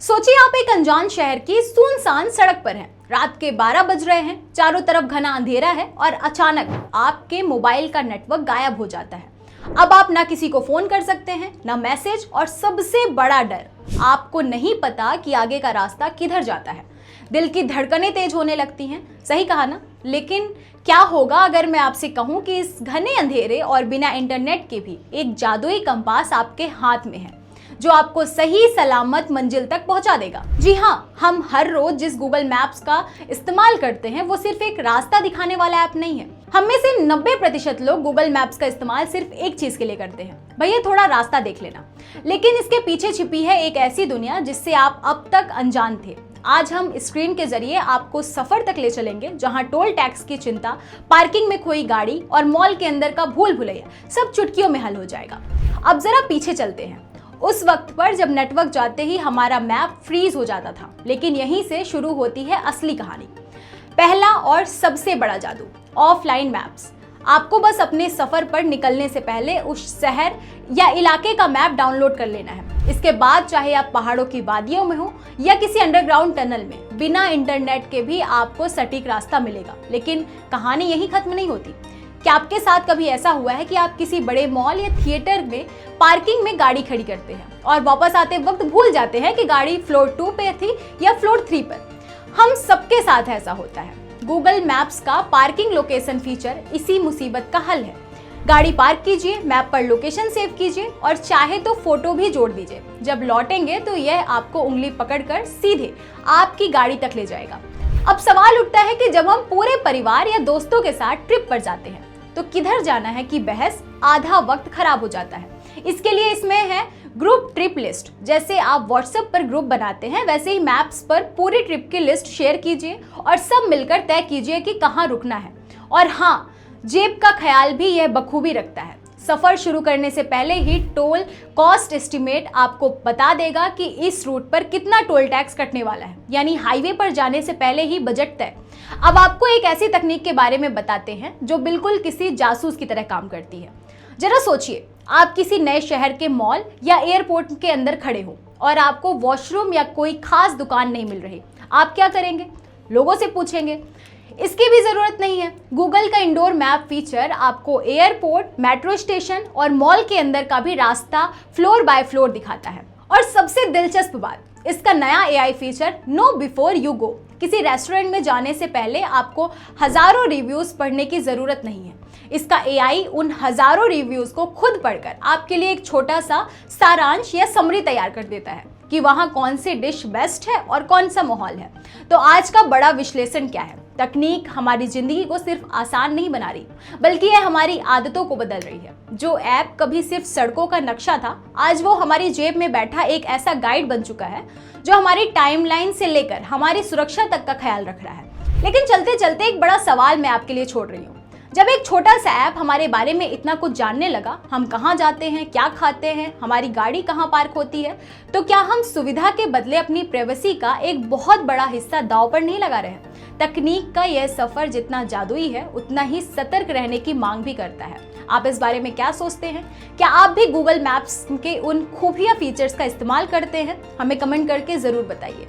सोचिए आप एक अनजान शहर की सुनसान सड़क पर हैं। रात के 12 बज रहे हैं, चारों तरफ घना अंधेरा है और अचानक आपके मोबाइल का नेटवर्क गायब हो जाता है। अब आप ना किसी को फोन कर सकते हैं, ना मैसेज, और सबसे बड़ा डर, आपको नहीं पता कि आगे का रास्ता किधर जाता है। दिल की धड़कनें तेज होने लगती हैं। सही कहा ना? लेकिन क्या होगा अगर मैं आपसे कहूं कि इस घने अंधेरे और बिना इंटरनेट के भी एक जादुई कंपास आपके हाथ में है, जो आपको सही सलामत मंजिल तक पहुंचा देगा। जी हाँ, हम हर रोज जिस गूगल मैप्स का इस्तेमाल करते हैं वो सिर्फ एक रास्ता दिखाने वाला ऐप नहीं है। हम में से 90% लोग गूगल मैप्स का इस्तेमाल सिर्फ एक चीज के लिए करते हैं, भैया थोड़ा रास्ता देख लेना। लेकिन इसके पीछे छिपी है एक ऐसी दुनिया जिससे आप अब तक अनजान थे। आज हम स्क्रीन के जरिए आपको सफर तक ले चलेंगे जहां टोल टैक्स की चिंता, पार्किंग में खोई गाड़ी और मॉल के अंदर का भूल भुलैया सब चुटकियों में हल हो जाएगा। अब जरा पीछे चलते हैं, उस वक्त पर जब नेटवर्क जाते ही हमारा मैप फ्रीज हो जाता था। लेकिन यहीं से शुरू होती है असली कहानी। पहला और सबसे बड़ा जादू, ऑफलाइन मैप्स। आपको बस अपने सफर पर निकलने से पहले उस शहर या इलाके का मैप डाउनलोड कर लेना है। इसके बाद चाहे आप पहाड़ों की वादियों में हो या किसी अंडरग्राउंड टनल में, बिना इंटरनेट के भी आपको सटीक रास्ता मिलेगा। लेकिन कहानी यहीं खत्म नहीं होती। क्या आपके साथ कभी ऐसा हुआ है कि आप किसी बड़े मॉल या थिएटर में पार्किंग में गाड़ी खड़ी करते हैं और वापस आते वक्त भूल जाते हैं कि गाड़ी फ्लोर 2 पे थी या फ्लोर 3 पर? हम सबके साथ ऐसा होता है। गूगल मैप्स का पार्किंग लोकेशन फीचर इसी मुसीबत का हल है। गाड़ी पार्क कीजिए, मैप पर लोकेशन सेव कीजिए और चाहे तो फोटो भी जोड़ दीजिए। जब लौटेंगे तो यह आपको उंगली पकड़कर सीधे आपकी गाड़ी तक ले जाएगा। अब सवाल उठता है कि जब हम पूरे परिवार या दोस्तों के साथ ट्रिप पर जाते हैं तो किधर जाना है की बहस आधा वक्त खराब हो जाता है। इसके लिए इसमें है ग्रुप ट्रिप लिस्ट। जैसे आप व्हाट्सएप पर ग्रुप बनाते हैं, वैसे ही मैप्स पर पूरी ट्रिप की लिस्ट शेयर कीजिए और सब मिलकर तय कीजिए कि कहाँ रुकना है। और हाँ, जेब का ख्याल भी यह बखूबी रखता है। सफर शुरू करने से पहले ही टोल कॉस्ट एस्टिमेट आपको बता देगा कि इस रूट पर कितना टोल टैक्स कटने वाला है, यानी हाईवे पर जाने से पहले ही बजट तय। अब आपको एक ऐसी तकनीक के बारे में बताते हैं जो बिल्कुल किसी जासूस की तरह काम करती है। जरा सोचिए, आप किसी नए शहर के मॉल या एयरपोर्ट के अंदर खड़े हो और आपको वॉशरूम या कोई खास दुकान नहीं मिल रही। आप क्या करेंगे? लोगों से पूछेंगे। इसकी भी जरूरत नहीं है। गूगल का इंडोर मैप फीचर आपको एयरपोर्ट, मेट्रो स्टेशन और मॉल के अंदर का भी रास्ता फ्लोर बाय फ्लोर दिखाता है। और सबसे दिलचस्प बात, इसका नया AI feature know before you go. किसी रेस्टोरेंट में जाने से पहले आपको हजारों रिव्यूज पढ़ने की जरूरत नहीं है। इसका AI उन हजारों रिव्यूज को खुद पढ़कर आपके लिए एक छोटा सा सारांश या समरी तैयार कर देता है कि वहां कौन सी डिश बेस्ट है और कौन सा माहौल है। तो आज का बड़ा विश्लेषण क्या है? तकनीक हमारी जिंदगी को सिर्फ आसान नहीं बना रही, बल्कि यह हमारी आदतों को बदल रही है। जो ऐप कभी सिर्फ सड़कों का नक्शा था, आज वो हमारी जेब में बैठा एक ऐसा गाइड बन चुका है जो हमारी टाइमलाइन से लेकर हमारी सुरक्षा तक का ख्याल रख रहा है। लेकिन चलते चलते एक बड़ा सवाल मैं आपके लिए छोड़ रही हूँ। जब एक छोटा सा ऐप हमारे बारे में इतना कुछ जानने लगा, हम कहाँ जाते हैं, क्या खाते हैं, हमारी गाड़ी कहाँ पार्क होती है, तो क्या हम सुविधा के बदले अपनी प्राइवेसी का एक बहुत बड़ा हिस्सा दांव पर नहीं लगा रहे हैं? तकनीक का यह सफर जितना जादुई है, उतना ही सतर्क रहने की मांग भी करता है। आप इस बारे में क्या सोचते हैं? क्या आप भी गूगल मैप्स के उन खुफिया फीचर्स का इस्तेमाल करते हैं? हमें कमेंट करके जरूर बताइए।